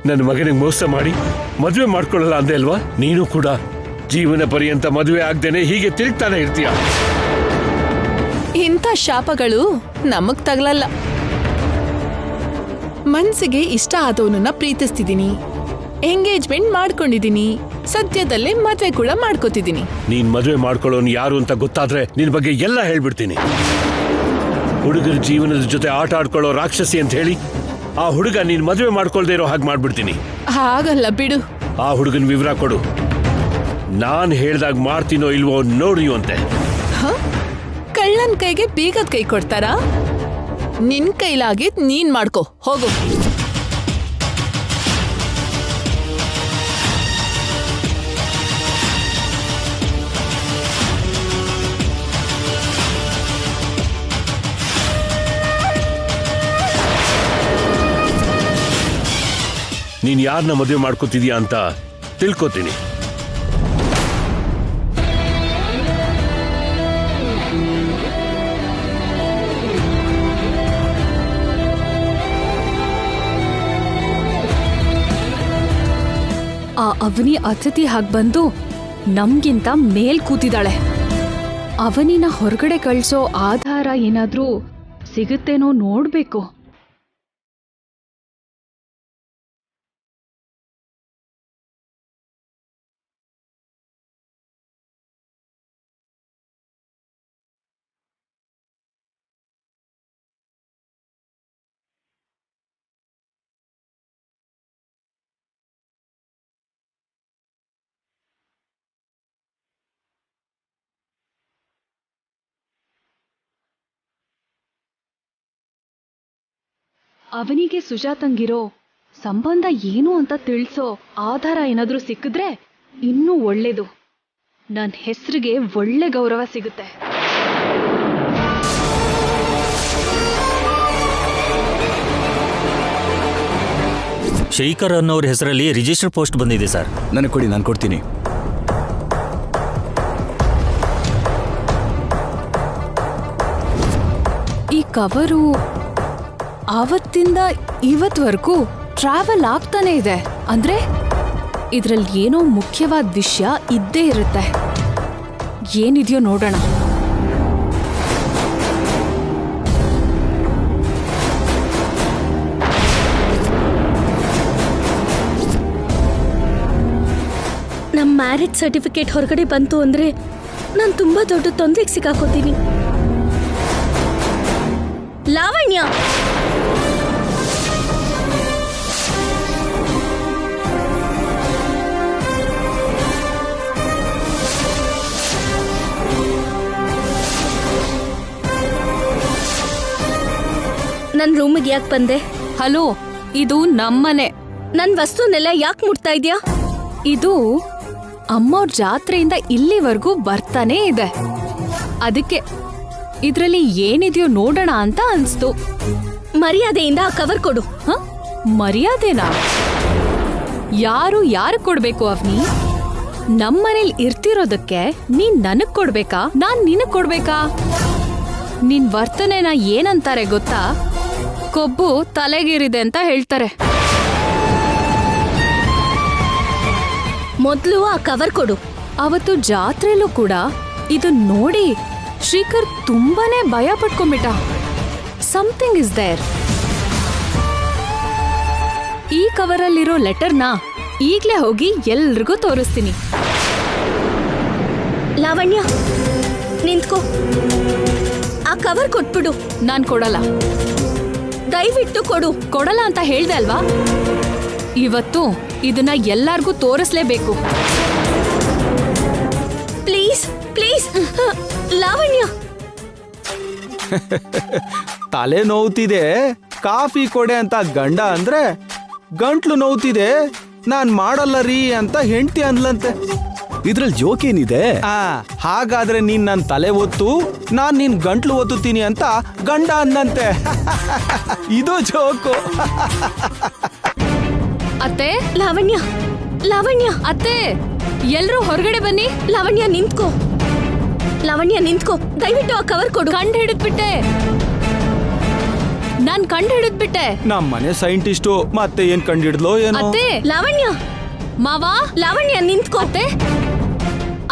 ನನ್ನ ಮಗನಿಗೆ ಮೋಸ ಮಾಡಿ ಮದುವೆ ಮಾಡ್ಕೊಳ್ಳಲ್ಲ ಅಂದೆ ಅಲ್ವಾ? ನೀನು ಕೂಡ ಜೀವನ ಪರ್ಯಂತ ಮದುವೆ ಆಗ್ದೇನೆ ಹೀಗೆ ತಿರುಗ್ತಾನೆ ಇರ್ತೀಯ. ಇಂಥ ಶಾಪಗಳು ನಮಗ್ ತಗಲಲ್ಲ. ಮನ್ಸಿಗೆ ಇಷ್ಟ ಆದವನನ್ನ ಪ್ರೀತಿಸ್ತಿದ್ದೀನಿ, ಎಂಗೇಜ್ಮೆಂಟ್ ಮಾಡ್ಕೊಂಡಿದ್ದೀನಿ, ಸದ್ಯದಲ್ಲೇ ಮದ್ವೆ ಕೂಡ ಮಾಡ್ಕೋತಿದ್ದೀನಿ. ನೀನ್ ಮದುವೆ ಮಾಡ್ಕೊಳ್ಳೋನು ಯಾರು ಅಂತ ಗೊತ್ತಾದ್ರೆ ನಿನ್ ಬಗ್ಗೆ ಎಲ್ಲ ಹೇಳ್ಬಿಡ್ತೀನಿ. ಹುಡುಗರ ಜೀವನದ ಜೊತೆ ಆಟ ಆಡ್ಕೊಳ್ಳೋ ರಾಕ್ಷಸಿ ಅಂತ ಹೇಳಿ ಆ ಹುಡುಗ ನೀನ್ ಮದುವೆ ಮಾಡ್ಕೊಳ್ದೇ ಇರೋ ಹಾಗೆ ಮಾಡ್ಬಿಡ್ತೀನಿ. ಹಾಗಲ್ಲ ಬಿಡು. ಆ ಹುಡುಗನ ವಿವರ ಕೊಡು. ನಾನ್ ಹೇಳ್ದಾಗ ಮಾಡ್ತೀನೋ ಇಲ್ವೋ ನೋಡಿ ಅಂತೆ. ಕಳ್ಳನ್ ಕೈಗೆ ಬೀಗದ ಕೈ ಕೊಡ್ತಾರಾ? ನಿನ್ ಕೈಲಾಗಿದ್ ನೀನ್ ಮಾಡ್ಕೋ, ಹೋಗು. ನೀನ್ ಯಾರನ್ನ ಮದುವೆ ಮಾಡ್ಕೋತಿದ್ಯಾ ಅಂತ ತಿಳ್ಕೊತೀನಿ. ಆ ಅವನಿ ಅತಿಥಿ ಹಾಗೆ ಬಂದು ನಮ್ಗಿಂತ ಮೇಲ್ ಕೂತಿದ್ದಾಳೆ. ಅವನಿನ ಹೊರಗಡೆ ಕಳ್ಸೋ ಆಧಾರ ಏನಾದ್ರೂ ಸಿಗುತ್ತೇನೋ ನೋಡ್ಬೇಕು. ಅವನಿಗೆ ಸುಜಾತಂಗಿರೋ ಸಂಬಂಧ ಏನು ಅಂತ ತಿಳಿಸೋ ಆಧಾರ ಏನಾದ್ರೂ ಸಿಕ್ಕಿದ್ರೆ ಇನ್ನೂ ಒಳ್ಳೇದು. ನನ್ನ ಹೆಸರಿಗೆ ಒಳ್ಳೆ ಗೌರವ ಸಿಗುತ್ತೆ. ಶೇಖರ್ ಅನ್ನೋರ ಹೆಸರಲ್ಲಿ ರಿಜಿಸ್ಟರ್ ಪೋಸ್ಟ್ ಬಂದಿದೆ ಸರ್. ನನಗೆ ಕೊಡಿ, ನಾನು ಕೊಡ್ತೀನಿ. ಈ ಕವರು ಆವತ್ತಿಂದ ಇವತ್ವರೆಗೂ ಟ್ರಾವೆಲ್ ಆಗ್ತಾನೆ ಇದೆ. ಅಂದ್ರೆ ಇದ್ರಲ್ಲಿ ಏನೋ ಮುಖ್ಯವಾದ ವಿಷಯ ಇದ್ದೇ ಇರುತ್ತೆ. ಏನಿದೆಯೋ ನೋಡೋಣ. ನಮ್ಮ ಮ್ಯಾರೇಜ್ ಸರ್ಟಿಫಿಕೇಟ್ ಹೊರಗಡೆ ಬಂತು ಅಂದ್ರೆ ನಾನು ತುಂಬಾ ದೊಡ್ಡ ತೊಂದರೆಗೆ ಸಿಕ್ಕಾಕೋತೀನಿ. ಲಾವಣ್ಯ, ನನ್ ರೂಮಿಗೆ ಯಾಕೆ ಬಂದೆ? ಹಲೋ, ಇದು ನಮ್ಮನೆ. ನನ್ ವಸ್ತುನೆಲ್ಲ ಯಾಕೆ ಮುಟ್ತಾ ಇದ್ಯಾ? ಇದು ಅಮ್ಮವ್ರ ಜಾತ್ರೆಯಿಂದ ಇಲ್ಲಿವರೆಗೂ ಬರ್ತಾನೆ ಇದೆ. ಅದಕ್ಕೆ ಇದ್ರಲ್ಲಿ ಏನಿದೆಯೋ ನೋಡೋಣ ಅಂತ ಅನ್ಸ್ತು. ಮರ್ಯಾದೆಯಿಂದ ಆ ಕವರ್ ಕೊಡು. ಮರ್ಯಾದೆನಾ? ಯಾರು ಕೊಡ್ಬೇಕು ಅವ್ನಿ? ನಮ್ಮನೇಲಿ ಇರ್ತಿರೋದಕ್ಕೆ ನೀನ್ ನನಗ್ ಕೊಡ್ಬೇಕಾ, ನಾನ್ ನಿನಗ್ ಕೊಡ್ಬೇಕಾ? ನಿನ್ ವರ್ತನೆನ ಏನಂತಾರೆ ಗೊತ್ತಾ? ಕೊಬ್ಬು ತಲೆಗೇರಿದೆ ಅಂತ ಹೇಳ್ತಾರೆ. ಮೊದ್ಲು ಆ ಕವರ್ ಕೊಡು. ಅವತ್ತು ಜಾತ್ರೆಲೂ ಕೂಡ ಇದು ನೋಡಿ ಶ್ರೀಕರ್ ತುಂಬಾನೇ ಭಯ ಪಟ್ಕೊಂಡ್ಬಿಟ್ಟ. Something is there. ಈ ಕವರಲ್ಲಿರೋ ಲೆಟರ್ನ ಈಗ್ಲೇ ಹೋಗಿ ಎಲ್ರಿಗೂ ತೋರಿಸ್ತೀನಿ. ಲಾವಣ್ಯ, ನಿಂತ್ಕೋ. ಆ ಕವರ್ ಕೊಟ್ಬಿಡು. ನಾನ್ ಕೊಡಲ್ಲ. ದಯವಿಟ್ಟು ಕೊಡು. ಕೊಡಲ್ಲ ಅಂತ ಹೇಳ್ದೆ ಅಲ್ವಾ? ಇವತ್ತು ಇದನ್ನ ಎಲ್ಲಾರ್ಗೂ ತೋರಿಸ್ಲೇಬೇಕು. Please please Lavanya. ತಲೆ ನೋವ್ತಿದೆ, ಕಾಫಿ ಕೊಡೆ ಅಂತ ಗಂಡ ಅಂದ್ರೆ ಗಂಟ್ಲು ನೋವ್ತಿದೆ, ನಾನ್ ಮಾಡಲ್ಲ ರೀ ಅಂತ ಹೆಂಡತಿ ಅಂದ್ಲಂತೆ. ಇದ್ರಲ್ಲಿ ಜೋಕ್ ಏನಿದೆ? ಹಾಗಾದ್ರೆ ನೀನ್ ನನ್ ತಲೆ ಒತ್ತು, ನಾನ್ ನಿನ್ ಗಂಟ್ಲು ಒತ್ತುತ್ತೀನಿ ಅಂತ ಗಂಡ ಅಂದಂತೆ. ಇದು ಜೋಕು. ಅತ್ತೆ, ಲಾವಣ್ಯ, ಲಾವಣ್ಯ, ಅತ್ತೆ, ಎಲ್ರೂ ಹೊರಗಡೆ ಬನ್ನಿ. ಲಾವಣ್ಯ ನಿಂತ್ಕೋ. ಲಾವಣ್ಯ ನಿಂತ್ಕೋ, ದಯವಿಟ್ಟು ಆ ಕವರ್ ಕೊಡು. ಕಂಡು ಹಿಡಿದ್ಬಿಟ್ಟೆ. ನಾನ್ ನಾನ್ ಕಂಡು ಹಿಡಿದ್ಬಿಟ್ಟೆ. ನಮ್ಮ ಮನೆ ಸೈಂಟಿಸ್ಟು ಮತ್ತೆ ಏನ್ ಕಂಡಿಡ್ಲೋ ಏನೋ. ಅತ್ತೆ, ಲಾವಣ್ಯ ಮಾವ, ಲಾವಣ್ಯ ನಿಂತ್ಕೋ. ಅತ್ತೆ,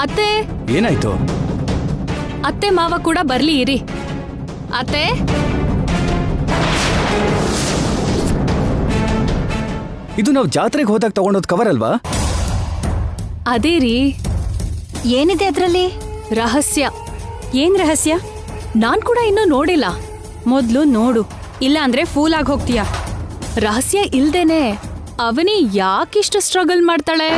ಅತ್ತೆ, ಏನಾಯ್ತು? ಅತ್ತೆ ಮಾವ ಕೂಡ ಬರ್ಲಿ ಇರಿ. ಅತ್ತೆ, ಇದು ನಾವು ಜಾತ್ರೆಗೆ ಹೋದಾಗ ತಗೊಂಡೋದ್ ಕವರ್ ಅಲ್ವಾ? ಅದೇ ರೀ. ಏನಿದೆ ಅದ್ರಲ್ಲಿ? ರಹಸ್ಯ. ಏನ್ ರಹಸ್ಯ? ನಾನ್ ಕೂಡ ಇನ್ನೂ ನೋಡಿಲ್ಲ. ಮೊದ್ಲು ನೋಡು, ಇಲ್ಲ ಅಂದ್ರೆ ಫೂಲ್ ಆಗಿ ಹೋಗ್ತೀಯ. ರಹಸ್ಯ ಇಲ್ದೇನೆ ಅವನಿ ಯಾಕಿಷ್ಟು ಸ್ಟ್ರಗಲ್ ಮಾಡ್ತಾಳೆ?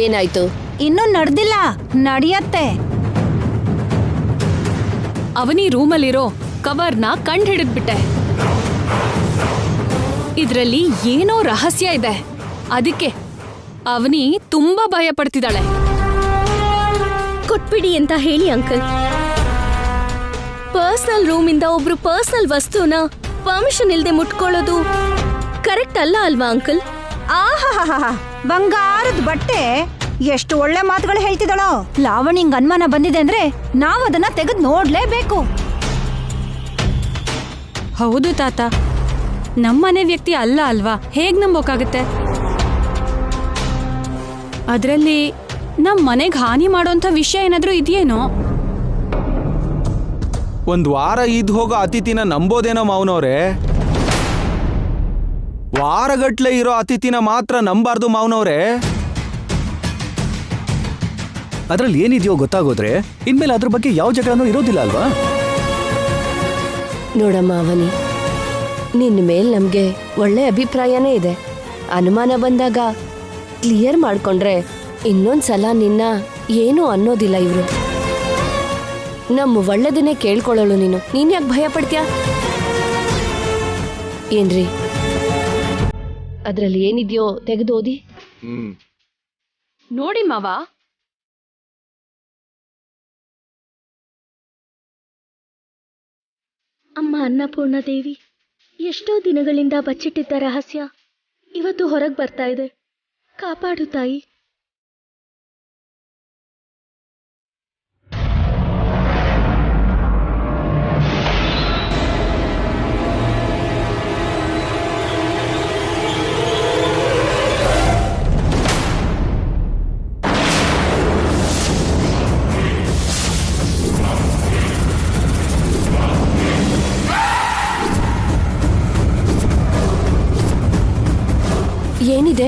ಏನಾಯ್ತು? ಇನ್ನೂ ನಡ್ದಿಲ್ಲ, ನಡಿಯತ್ತೆ. ಅವನಿ ರೂಮಲ್ಲಿರೋ ಕವರ್ನ ಕಂಡು ಹಿಡಿದ್ಬಿಟ್ಟೆ. ಇದ್ರಲ್ಲಿ ಏನೋ ರಹಸ್ಯ ಇದೆ. ಅದಕ್ಕೆ ಅವನಿ ತುಂಬಾ ಭಯ ಪಡ್ತಿದ್ದಾಳೆ. ಕೊಟ್ಬಿಡಿ ಅಂತ ಹೇಳಿ ಅಂಕಲ್. ಪರ್ಸನಲ್ ರೂಮಿಂದ ಒಬ್ರು ಪರ್ಸನಲ್ ವಸ್ತುನ ಪರ್ಮಿಷನ್ ಇಲ್ದೆ ಮುಟ್ಕೊಳ್ಳೋದು ಕರೆಕ್ಟ್ ಅಲ್ಲ ಅಲ್ವಾ ಅಂಕಲ್? ಆಹಾಹಾಹಾ, ಬಂಗಾರದ ಬಟ್ಟೆ ಎಷ್ಟು ಒಳ್ಳೆ ಮಾತುಗಳು ಹೇಳ್ತಿದ್ದಾಳೋ. ಲಾವಣಿಂಗ್ ಅನುಮಾನ ಬಂದಿದೆ ಅಂದ್ರೆ ನಾವ್ ಅದನ್ನ ತೆಗೆದು ನೋಡ್ಲೇಬೇಕು. ಹೌದು ತಾತ, ನಮ್ಮನೆ ವ್ಯಕ್ತಿ ಅಲ್ಲ ಅಲ್ವಾ, ಹೇಗ್ ನಂಬೋಕಾಗತ್ತೆ? ಅದ್ರಲ್ಲಿ ನಮ್ ಮನೆಗ್ ಹಾನಿ ಮಾಡೋಂಥ ವಿಷಯ ಏನಾದ್ರೂ ಇದೆಯೇನೋ? ಒಂದ್ ವಾರ ಇದ್ ಹೋಗೋ ಅತಿಥಿನ ನಂಬೋದೇನೋ ಮಾವನವ್ರೆ. ವಾರಗಟ್ಲೆ ಇರೋ ಅತಿಥಿನ ಮಾತ್ರ ನಂಬಾರ್ದು ಮಾವನವ್ರೆ. ಅದ್ರಲ್ಲಿ ಏನಿದೆಯೋ ಗೊತ್ತಾಗೋದ್ರೆ ಇನ್ಮೇಲೆ ಅದ್ರ ಬಗ್ಗೆ ಯಾವ ಜಗಳನೂ ಇರೋದಿಲ್ಲ ಅಲ್ವಾ? ನೋಡಮ್ಮ ಅವನಿ, ನಿನ್ನ ಮೇಲ್ ನಮ್ಗೆ ಒಳ್ಳೆ ಅಭಿಪ್ರಾಯನೇ ಇದೆ. ಅನುಮಾನ ಬಂದಾಗ ಕ್ಲಿಯರ್ ಮಾಡ್ಕೊಂಡ್ರೆ ಇನ್ನೊಂದ್ಸಲ ನಿನ್ನ ಏನೂ ಅನ್ನೋದಿಲ್ಲ ಇವ್ರು. ನಮ್ಮ ಒಳ್ಳೆದನ್ನೇ ಕೇಳ್ಕೊಳ್ಳೋಳು ನೀನು. ನೀನ್ ಯಾಕೆ ಭಯ ಪಡ್ತೀಯ? ಏನ್ರಿ ಅದ್ರಲ್ಲಿ ಏನಿದೆಯೋ ತೆಗೆದು ಓದಿ. ನೋಡಿ ಮಾವ, ಅಮ್ಮ ಅನ್ನಪೂರ್ಣ ದೇವಿ ಎಷ್ಟೋ ದಿನಗಳಿಂದ ಬಚ್ಚಿಟ್ಟಿದ್ದ ರಹಸ್ಯ ಇವತ್ತು ಹೊರಗೆ ಬರ್ತಾ ಇದೆ. ಕಾಪಾಡು ತಾಯಿ. ಏನಿದೆ?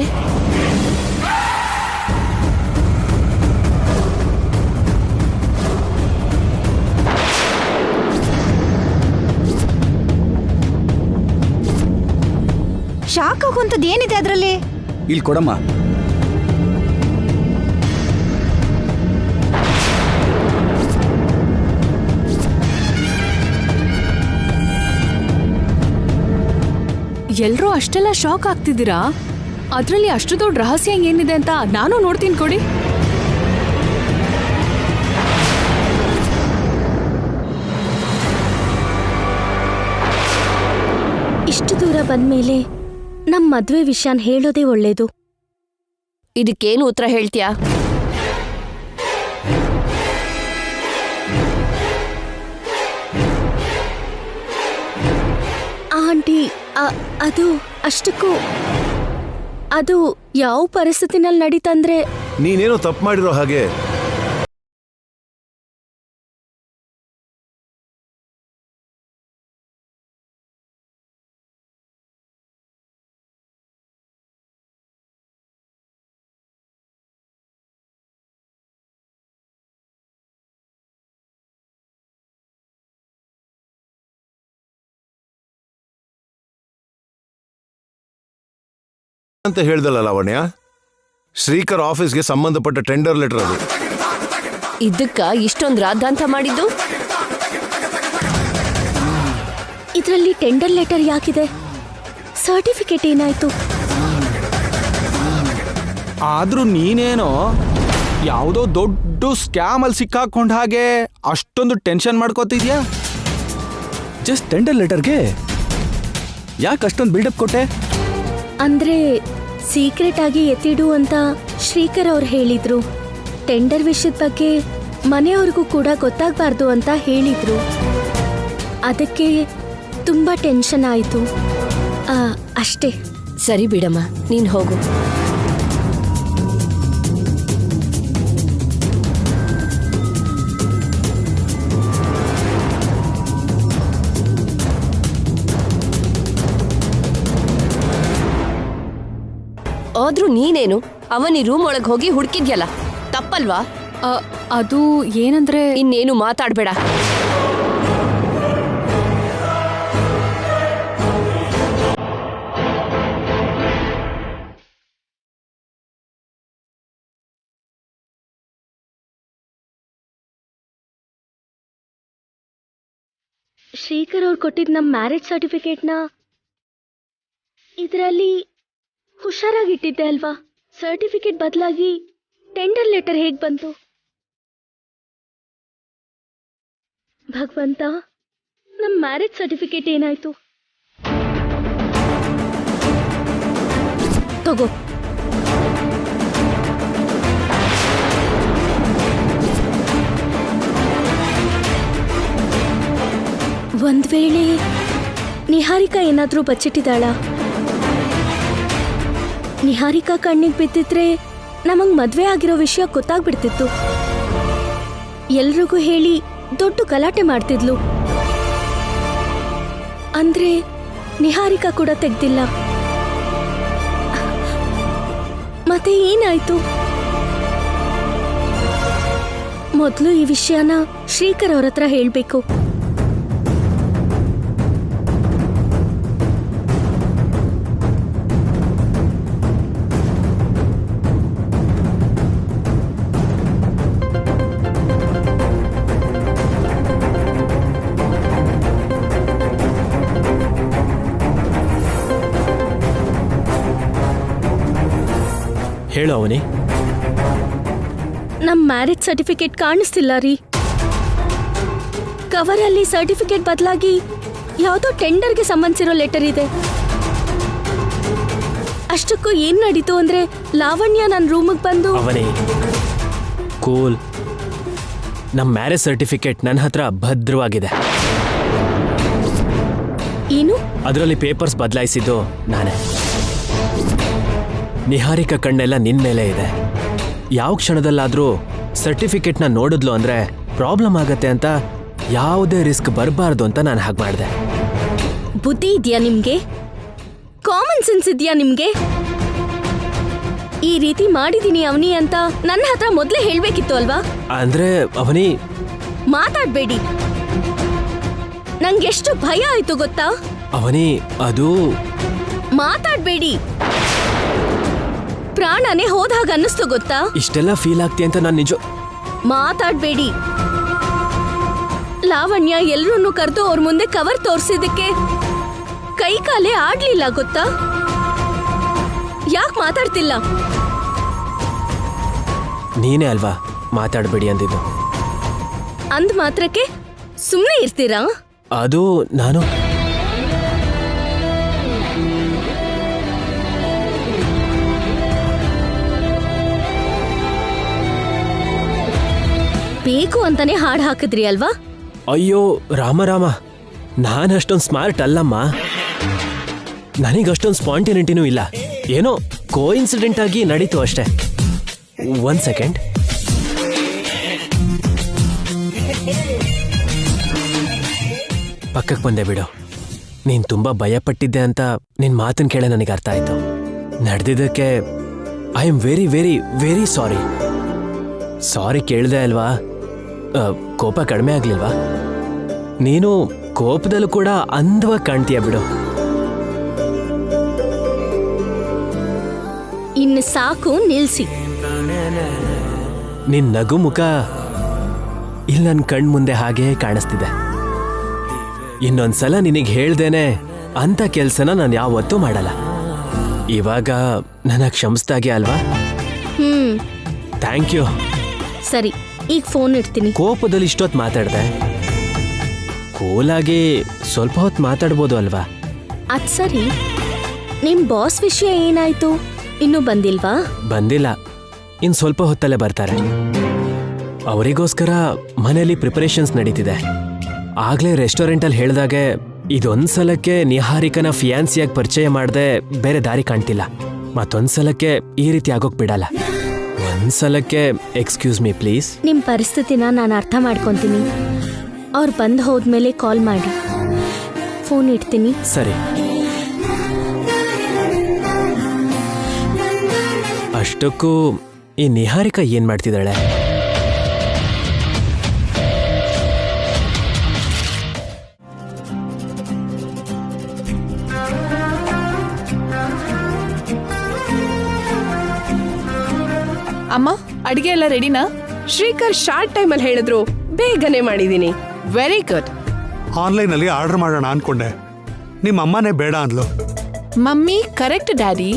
ಶಾಕ್ ಆಗುವಂಥದ್ದು ಏನಿದೆ ಅದ್ರಲ್ಲಿ? ಇಲ್ಲಿ ಕೊಡಮ್ಮ. ಎಲ್ರೂ ಅಷ್ಟೆಲ್ಲ ಶಾಕ್ ಆಗ್ತಿದ್ದೀರಾ? ಅದ್ರಲ್ಲಿ ಅಷ್ಟು ದೊಡ್ಡ ರಹಸ್ಯ ಏನಿದೆ ಅಂತ ನಾನು ನೋಡ್ತೀನಿ, ಕೊಡಿ. ಇಷ್ಟು ದೂರ ಬಂದ್ಮೇಲೆ ನಮ್ ಮದ್ವೆ ವಿಷಯನ್ ಹೇಳೋದೇ ಒಳ್ಳೇದು. ಇದಕ್ಕೇನು ಉತ್ತರ ಹೇಳ್ತೀಯಾ? ಆಂಟಿ, ಅದು ಅಷ್ಟಕ್ಕೂ ಅದು ಯಾವ ಪರಿಸ್ಥಿತಿನಲ್ಲಿ ನಡೀತಂದ್ರೆ ನೀನೇನೋ ತಪ್ಪು ಮಾಡಿರೋ ಹಾಗೆ ಅಂತ ಹೇಳ್ದಲ್ಲ ಲಾವಣ್ಯ. ಶ್ರೀಕರ್ ಆಫೀಸ್ಗೆ ಸಂಬಂಧಪಟ್ಟ ಟೆಂಡರ್ ಲೆಟರ್ ಅದು. ಇದಕ್ಕ ಇಷ್ಟೊಂದು ರಾದ್ದಾಂತ ಮಾಡಿದ್ದು? ಇದರಲ್ಲಿ ಟೆಂಡರ್ ಲೆಟರ್ ಯಾಕಿದೆ? ಸರ್ಟಿಫಿಕೇಟ್ ಏನಾಯ್ತು? ಆದ್ರೂ ನೀನೇನೋ ಯಾವುದೋ ದೊಡ್ಡ ಸ್ಕ್ಯಾಮ್ ಅಲ್ಲಿ ಸಿಕ್ಕಾಕೊಂಡ ಹಾಗೆ ಅಷ್ಟೊಂದು ಟೆನ್ಷನ್ ಮಾಡ್ಕೋತಿದ್ಯಾ? ಜಸ್ಟ್ ಟೆಂಡರ್ ಲೆಟರ್ಗೆ ಯಾಕೆ ಅಷ್ಟೊಂದು ಬಿಲ್ಡಪ್ ಕೊಟ್ಟೆ? ಅಂದ್ರೆ ಸೀಕ್ರೆಟ್ ಆಗಿ ಎತ್ತಿಡು ಅಂತ ಶ್ರೀಕರ್ ಅವ್ರು ಹೇಳಿದ್ರು. ಟೆಂಡರ್ ವಿಷಯದ ಬಗ್ಗೆ ಮನೆಯವ್ರಿಗೂ ಕೂಡ ಗೊತ್ತಾಗಬಾರ್ದು ಅಂತ ಹೇಳಿದ್ರು. ಅದಕ್ಕೆ ತುಂಬಾ ಟೆನ್ಷನ್ ಆಯಿತು ಅಷ್ಟೇ. ಸರಿ ಬಿಡಮ್ಮ, ನೀನ್ ಹೋಗು. ಆದ್ರೂ ನೀನೇನು ಅವನಿ ರೂಮ್ ಒಳಗ್ ಹೋಗಿ ಹುಡುಕಿದ್ಯಲ್ಲ, ತಪ್ಪಲ್ವಾ? ಅದು ಏನಂದ್ರೆ ಇನ್ನೇನು ಮಾತಾಡ್ಬೇಡ. ಶ್ರೀಕರ್ ಅವ್ರು ಕೊಟ್ಟಿದ್ದ ನಮ್ಮ ಮ್ಯಾರೇಜ್ ಸರ್ಟಿಫಿಕೇಟ್ನ ಇದರಲ್ಲಿ ಹುಷಾರಾಗಿಟ್ಟಿದ್ದೆ ಅಲ್ವಾ? ಸರ್ಟಿಫಿಕೇಟ್ ಬದಲಾಗಿ ಟೆಂಡರ್ ಲೆಟರ್ ಹೇಗೆ ಬಂತು? ಭಗವಂತ, ನಮ್ಮ ಮ್ಯಾರೇಜ್ ಸರ್ಟಿಫಿಕೇಟ್ ಏನಾಯ್ತು? ತಗೋ. ಒಂದ್ ವೇಳೆ ನಿಹಾರಿಕಾ ಏನಾದ್ರೂ ಬಚ್ಚಿಟ್ಟಿದ್ದಾಳ? ನಿಹಾರಿಕಾ ಕಣ್ಣಿಗೆ ಬಿದ್ದಿದ್ರೆ ನಮಗ್ ಮದ್ವೆ ಆಗಿರೋ ವಿಷಯ ಗೊತ್ತಾಗ್ಬಿಡ್ತಿತ್ತು. ಎಲ್ರಿಗೂ ಹೇಳಿ ದೊಡ್ಡ ಗಲಾಟೆ ಮಾಡ್ತಿದ್ಲು. ಅಂದ್ರೆ ನಿಹಾರಿಕಾ ಕೂಡ ತೆಗ್ದಿಲ್ಲ. ಮತ್ತೆ ಏನಾಯ್ತು? ಮೊದಲು ಈ ವಿಷಯನ ಶ್ರೀಕರ್ ಅವ್ರ ಹತ್ರ ಹೇಳ್ಬೇಕು. ಹೇಳು ಅವನಿ. ನಮ್ ಮ್ಯಾರೇಜ್ ಸರ್ಟಿಫಿಕೇಟ್ ಕಾಣಿಸ್ತಿಲ್ಲ ರೀ. ಕವರಲ್ಲಿ ಸರ್ಟಿಫಿಕೇಟ್ ಬದಲಾಗಿ ಯಾವುದೋ ಟೆಂಡರ್ಗೆ ಸಂಬಂಧಿಸಿರೋ ಲೆಟರ್ ಇದೆ. ಅಷ್ಟಕ್ಕೂ ಏನ್ ನಡೀತು ಅಂದ್ರೆ ಲಾವಣ್ಯ ನನ್ನ ರೂಮಿಗೆ ಬಂದು ಅವನಿ ಕೂಲ್. ನಮ್ಮ ಮ್ಯಾರೇಜ್ ಸರ್ಟಿಫಿಕೇಟ್ ನನ್ನ ಹತ್ರ ಭದ್ರವಾಗಿದೆ. ಏನು? ಅದರಲ್ಲಿ ಪೇಪರ್ಸ್ ಬದಲಾಯಿಸಿದ್ದು ನಾನೇ. ನಿಹಾರಿಕಾ ಕಣ್ಣೆಲ್ಲ ನಿನ್ ಮೇಲೆ ಇದೆ. ಯಾವ ಕ್ಷಣದಲ್ಲಾದ್ರೂ ಸರ್ಟಿಫಿಕೇಟ್ನ ನೋಡಿದ್ಲು ಅಂದ್ರೆ ಪ್ರಾಬ್ಲಮ್ ಆಗತ್ತೆ ಅಂತ ಯಾವುದೇ ರಿಸ್ಕ್ ಬರಬಾರ್ದು ಅಂತ ನಾನು ಹಾಗೆ ಮಾಡಿದೆ. ಬುದ್ಧಿ ಇದೆಯಾ ನಿಮ್ಗೆ? ಕಾಮನ್ ಸೆನ್ಸ್ ಇದೆಯಾ ನಿಮ್ಗೆ? ಈ ರೀತಿ ಮಾಡಿದೀನಿ ಅವನಿ ಅಂತ ನನ್ನ ಹತ್ರ ಮೊದಲೇ ಹೇಳ್ಬೇಕಿತ್ತು ಅಲ್ವಾ? ಅಂದ್ರೆ ಅವನಿ ಮಾತಾಡ್ಬೇಡಿ. ನಂಗೆಷ್ಟು ಭಯ ಆಯ್ತು ಗೊತ್ತಾ? ಅವನಿ ಅದು ಮಾತಾಡ್ಬೇಡಿ. ಪ್ರಾಣನೇ ಹೋದಾಗ ಅನ್ನಿಸ್ತು ಗೊತ್ತಾ? ಇಷ್ಟೆಲ್ಲ ಫೀಲ್ ಆಗ್ತಿ ಅಂತ ನಾನು ನಿಜ. ಮಾತಾಡ್ಬೇಡಿ. ಲಾವಣ್ಯ ಎಲ್ರನ್ನೂ ಕರೆದು ಅವ್ರ ಮುಂದೆ ಕವರ್ ತೋರ್ಸಿದಕ್ಕೆ ಕೈ ಕಾಲೇ ಆಡ್ಲಿಲ್ಲ ಗೊತ್ತಾ? ಯಾಕೆ ಮಾತಾಡ್ತಿಲ್ಲ? ನೀನೇ ಅಲ್ವಾ ಮಾತಾಡ್ಬೇಡಿ ಅಂದಿದ್ದು. ಅಂದ್ ಮಾತ್ರಕ್ಕೆ ಸುಮ್ಮನೆ ಇರ್ತೀರಾ? ಅದು ನಾನು ಬೇಕು ಅಂತಾನೆ ಹಾಡು ಹಾಕಿದ್ರಿ ಅಲ್ವಾ? ಅಯ್ಯೋ ರಾಮ ರಾಮ, ನಾನು ಅಷ್ಟೊಂದು ಸ್ಮಾರ್ಟ್ ಅಲ್ಲಮ್ಮ. ನನಗಷ್ಟೊಂದು ಸ್ಪಾಂಟಿನಿಟಿನೂ ಇಲ್ಲ. ಏನೋ ಕೋಇನ್ಸಿಡೆಂಟ್ ಆಗಿ ನಡೀತು ಅಷ್ಟೇ. ಒಂದ್ ಸೆಕೆಂಡ್. ಪಕ್ಕಕ್ಕೆ ಬಂದೆ ಬಿಡು. ನೀನ್ ತುಂಬಾ ಭಯಪಟ್ಟಿದ್ದೆ ಅಂತ ನಿನ್ ಮಾತನ್ನ ಕೇಳ ನನಗೆ ಅರ್ಥ ಆಯ್ತು. ನಡೆದಿದ್ದಕ್ಕೆ I am very very very sorry. Sorry ಕೇಳ್ದೆ ಅಲ್ವಾ? ಕೋಪ ಕಡಿಮೆ ಆಗ್ಲಿಲ್ವಾ? ನೀನು ಕೋಪದಲ್ಲೂ ಕೂಡ ಅಂದವಾಗಿ ಕಾಣ್ತೀಯ ಬಿಡು. ಇನ್ನು ಸಾಕು, ನಿಲ್ಸಿ. ನಿನ್ ನಗು ಮುಖ ಇಲ್ಲಿ ನನ್ನ ಕಣ್ ಮುಂದೆ ಹಾಗೇ ಕಾಣಿಸ್ತಿದೆ. ಇನ್ನೊಂದ್ಸಲ ನಿನಗೆ ಹೇಳ್ದೇನೆ ಅಂತ ಕೆಲ್ಸನ ನಾನು ಯಾವತ್ತೂ ಮಾಡಲ್ಲ. ಇವಾಗ ನನ್ನ ಕ್ಷಮಿಸ್ದಾಗೆ ಅಲ್ವಾ? Thank you. ಸರಿ, ಈಗ ಫೋನ್ ಇಡ್ತೀನಿ. ಕೋಪದಲ್ಲಿ ಇಷ್ಟೊತ್ತು ಮಾತಾಡ್ದೆ. ಕೂಲಾಗಿ ಸ್ವಲ್ಪ ಹೊತ್ತು ಮಾತಾಡ್ಬೋದು ಅಲ್ವಾ? ಅದ್ ಸರಿ, ನಿಮ್ ಬಾಸ್ ವಿಷಯ ಏನಾಯ್ತು? ಇನ್ನೂ ಬಂದಿಲ್ವಾ? ಬಂದಿಲ್ಲ. ಇನ್ ಸ್ವಲ್ಪ ಹೊತ್ತಲ್ಲೇ ಬರ್ತಾರೆ. ಅವರಿಗೋಸ್ಕರ ಮನೆಯಲ್ಲಿ ಪ್ರಿಪರೇಷನ್ಸ್ ನಡೀತಿದೆ. ಆಗ್ಲೇ ರೆಸ್ಟೋರೆಂಟಲ್ಲಿ ಹೇಳ್ದಾಗೆ ಇದೊಂದ್ಸಲಕ್ಕೆ ನಿಹಾರಿಕನ ಫಿಯಾನ್ಸಿಯಾಗಿ ಪರಿಚಯ ಮಾಡದೆ ಬೇರೆ ದಾರಿ ಕಾಣ್ತಿಲ್ಲ. ಮತ್ತೊಂದ್ಸಲಕ್ಕೆ ಈ ರೀತಿ ಆಗೋಕ್ ಬಿಡಲ್ಲ. ಒಂದ್ಸಲಕ್ಕೆ ಎಕ್ಸ್ಕ್ಯೂಸ್ ಮೀ ಪ್ಲೀಸ್. ನಿಮ್ ಪರಿಸ್ಥಿತಿನ ನಾನು ಅರ್ಥ ಮಾಡ್ಕೊಂತೀನಿ. ಅವ್ರು ಬಂದು ಹೋದ್ಮೇಲೆ ಕಾಲ್ ಮಾಡಿ. ಫೋನ್ ಇಡ್ತೀನಿ. ಸರಿ. ಅಷ್ಟಕ್ಕೂ ಈ ನಿಹಾರಿಕಾ ಏನ್ ಮಾಡ್ತಿದ್ದಾಳೆ? ಅಮ್ಮ, ಅಡಿಗೆ ಎಲ್ಲ ರೆಡಿನಾ? ಶ್ರೀಕರ್ ಶಾರ್ಟ್ ಟೈಮಲ್ಲಿ ಹೇಳಿದ್ರು, ಬೇಗನೆ ಮಾಡಿದೀನಿ. Very good. ಆನ್ಲೈನಲ್ಲಿ ಆರ್ಡರ್ ಮಾಡೋಣ ಅನ್ಕೊಂಡೆ, ನಿಮ್ಮ ಅಮ್ಮನೇ ಬೇಡ ಅಂದ್ಲು. Mummy correct daddy.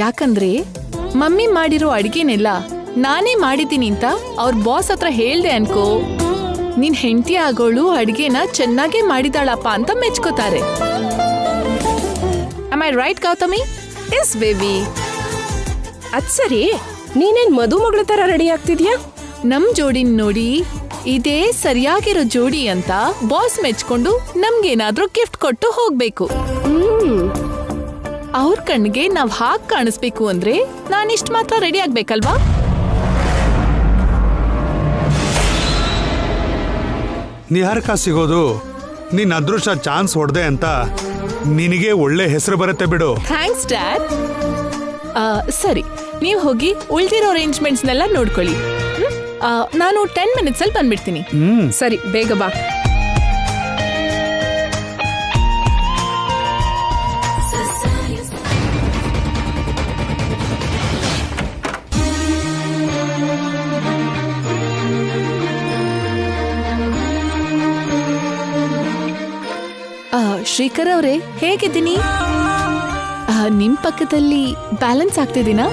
ಯಾಕಂದ್ರೆ ಮಮ್ಮಿ ಮಾಡಿರೋ ಅಡಿಗೆನೆಲ್ಲ ನಾನೇ ಮಾಡಿದ್ದೀನಿ ಅಂತ ಅವ್ರ ಬಾಸ್ ಹತ್ರ ಹೇಳ್ದೆ ಅನ್ಕೋ, ನಿನ್ ಹೆಂಡತಿ ಆಗೋಳು ಅಡಿಗೆನ ಚೆನ್ನಾಗೇ ಮಾಡಿದಾಳಪ್ಪ ಅಂತ ಮೆಚ್ಕೋತಾರೆ. Am I right, Gautami? Yes baby. ಅದ್ ಸರಿ, ನೀನೇನ್ ಮದುಮಗಳ ತರ ರೆಡಿ ಆಗ್ತಿದ್ಯಾ? ನಮ್ ಜೋಡಿನ್ ನೋಡಿ ಇದೇ ಸರಿಯಾಗಿರೋ ಜೋಡಿ ಅಂತ ಬಾಸ್ ಮೆಚ್ಕೊಂಡು ನಮ್ಗೇನಾದ್ರೂ ಗಿಫ್ಟ್ ಕೊಟ್ಟು ಹೋಗ್ಬೇಕು. ಅವ್ರ ಕಣ್ಣಿಗೆ ನಾವ್ ಹಾಕ್ ಕಾಣಿಸ್ಬೇಕು ಅಂದ್ರೆ ನಾನಿಷ್ಟ್ ಮಾತ್ರ ರೆಡಿ ಆಗ್ಬೇಕಲ್ವಾ? ನಿಹಾರಿಕಾ ಸಿಗೋದು ನಿನ್ ಅದೃಷ್ಟ ಚಾನ್ಸ್ ಹೊಡೆದೆ ಅಂತ ನಿನಗೆ ಒಳ್ಳೆ ಹೆಸರು ಬರುತ್ತೆ ಬಿಡು. Thanks dad. ಸರಿ, ನೀವು ಹೋಗಿ ಉಳ್ದಿರೋ ಅರೇಂಜ್ಮೆಂಟ್ಸ್ನೆಲ್ಲ ನೋಡ್ಕೊಳ್ಳಿ. ನಾನು 10 minutes ಅಲ್ಲಿ ಬಂದ್ಬಿಡ್ತೀನಿ. ಸರಿ, ಬೇಗ ಬಾ. ಶ್ರೀಕರ್ ಅವರೇ, ಹೇಗಿದ್ದೀನಿ? ನಿಮ್ ಪಕ್ಕದಲ್ಲಿ ಬ್ಯಾಲೆನ್ಸ್ ಆಗ್ತಿದ್ದೀನಾ?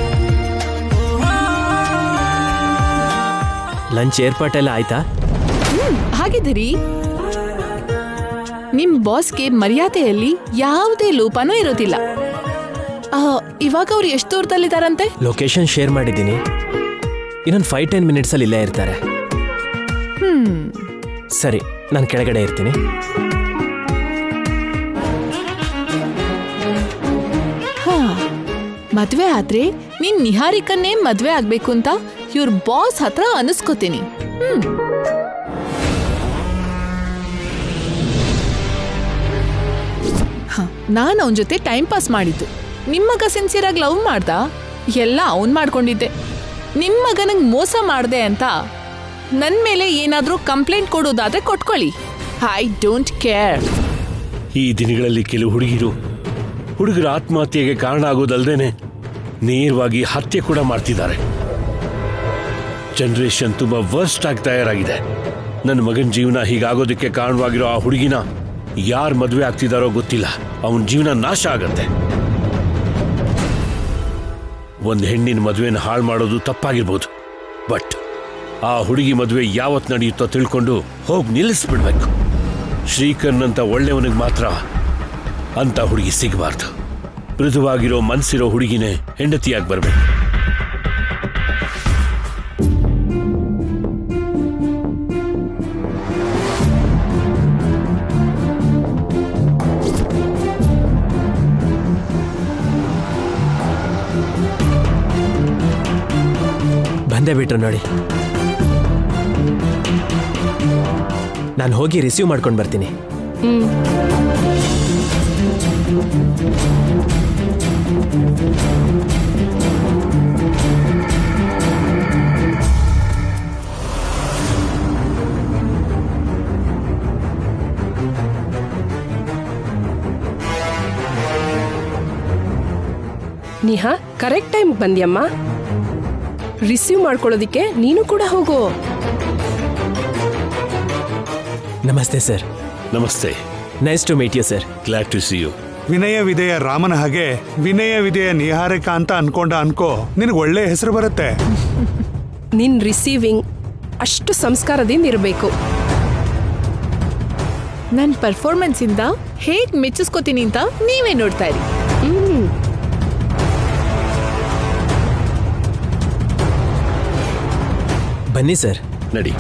ಲಂಚ್ ಏರ್ಪಾಟೆಲ್ಲ ಆಯ್ತಾ? ಹಾಗಿದ್ದೀರಿ. ನಿಮ್ ಬಾಸ್ಗೆ ಮರ್ಯಾದೆಯಲ್ಲಿ ಯಾವುದೇ ಲೋಪನೂ ಇರೋದಿಲ್ಲ. ಇವಾಗ ಅವ್ರು ಎಷ್ಟು ದೂರದಲ್ಲಿದ್ದಾರಂತೆ? ಲೊಕೇಶನ್ ಶೇರ್ ಮಾಡಿದ್ದೀನಿ. ಇನ್ನೊಂದು 5-10 minutes ಅಲ್ಲಿ ಇಲ್ಲೇ ಇರ್ತಾರೆ. ಸರಿ, ನಾನು ಕೆಳಗಡೆ ಇರ್ತೀನಿ. ಮದ್ವೆ ಆದ್ರೆ ನೀನ್ ನಿಹಾರಿಕನ್ನೇ ಮದ್ವೆ ಆಗ್ಬೇಕು ಅಂತ ಇವ್ರ ಬಾಸ್ ಹತ್ರ ಅನಿಸ್ಕೋತೀನಿ. ನಾನು ಅವನ ಜೊತೆ ಟೈಮ್ ಪಾಸ್ ಮಾಡಿದ್ದು. ನಿಮ್ಮ ಮಗ ಸಿನ್ಸಿಯರ್ ಆಗಿ ಲವ್ ಮಾಡ್ದ, ಎಲ್ಲ ಅವನ್ ಮಾಡ್ಕೊಂಡಿದ್ದೆ. ನಿಮ್ಮ ಮಗನಿಗೆ ಮೋಸ ಮಾಡ್ದೆ ಅಂತ ನನ್ ಮೇಲೆ ಏನಾದ್ರೂ ಕಂಪ್ಲೇಂಟ್ ಕೊಡೋದಾದ್ರೆ ಕೊಟ್ಕೊಳ್ಳಿ. I don't care. ಈ ದಿನಗಳಲ್ಲಿ ಕೆಲವು ಹುಡುಗರ ಆತ್ಮಹತ್ಯೆಗೆ ಕಾರಣ ಆಗೋದಲ್ದೇನೆ ನೇರವಾಗಿ ಹತ್ಯೆ ಕೂಡ ಮಾಡ್ತಿದ್ದಾರೆ. ಜನರೇಷನ್ ತುಂಬಾ ವರ್ಸ್ಟ್ ಆಗಿ ತಯಾರಾಗಿದೆ. ನನ್ನ ಮಗನ ಜೀವನ ಹೀಗಾಗೋದಕ್ಕೆ ಕಾರಣವಾಗಿರೋ ಆ ಹುಡುಗಿನ ಯಾರು ಮದುವೆ ಆಗ್ತಿದಾರೋ ಗೊತ್ತಿಲ್ಲ. ಅವನ ಜೀವನ ನಾಶ ಆಗತ್ತೆ. ಒಂದು ಹೆಣ್ಣಿನ ಮದುವೆನ ಹಾಳು ಮಾಡೋದು ತಪ್ಪಾಗಿರ್ಬೋದು, ಬಟ್ ಆ ಹುಡುಗಿ ಮದುವೆ ಯಾವತ್ತು ನಡೆಯುತ್ತೋ ತಿಳ್ಕೊಂಡು ಹೋಗಿ ನಿಲ್ಲಿಸ್ಬಿಡ್ಬೇಕು. ಶ್ರೀಕರ್ನಂತ ಒಳ್ಳೆಯವನಿಗೆ ಮಾತ್ರ ಅಂತ ಹುಡುಗಿ ಸಿಗಬಾರ್ದು. ಮೃದುವಾಗಿರೋ ಮನ್ಸಿರೋ ಹುಡುಗಿನೇ ಹೆಂಡತಿಯಾಗಿ ಬರ್ಬೇಕು. ಬಂದೇ ಬಿಟ್ರು ನೋಡಿ. ನಾನು ಹೋಗಿ ರಿಸೀವ್ ಮಾಡ್ಕೊಂಡು ಬರ್ತೀನಿ. ನಿಹಾ, ಕರೆಕ್ಟ್ ಟೈಮ್ ಬಂದ್ಯಮ್ಮ. ರಿಸೀವ್ ಮಾಡ್ಕೊಳ್ಳೋದಿಕ್ಕೆ ನೀನು ಕೂಡ ಹೋಗು. ನಮಸ್ತೆ ಸರ್. ನಮಸ್ತೆ. Nice to meet you sir. Glad to see you. ವಿನಯ ವಿಧೇಯ ರಾಮನ ಹಾಗೆ ವಿನಯ ವಿಧೇಯ ನಿಹಾರಿಕಾ ಅಂತ ಅನ್ಕೋ, ನಿನಗೆ ಒಳ್ಳೆ ಹೆಸರು ಬರುತ್ತೆ. ನಿನ್ ರಿಸೀವಿಂಗ್ ಅಷ್ಟು ಸಂಸ್ಕಾರದಿಂದ ಇರಬೇಕು. ನನ್ನ ಪರ್ಫಾರ್ಮೆನ್ಸ್ ಇಂದ ಹೇಗ್ ಮೆಚ್ಚಿಸ್ಕೋತೀನಿ ಅಂತ ನೀವೇ ನೋಡ್ತಾ ಇರಿ. ಬನ್ನಿ ಸರ್. ನಡಿ.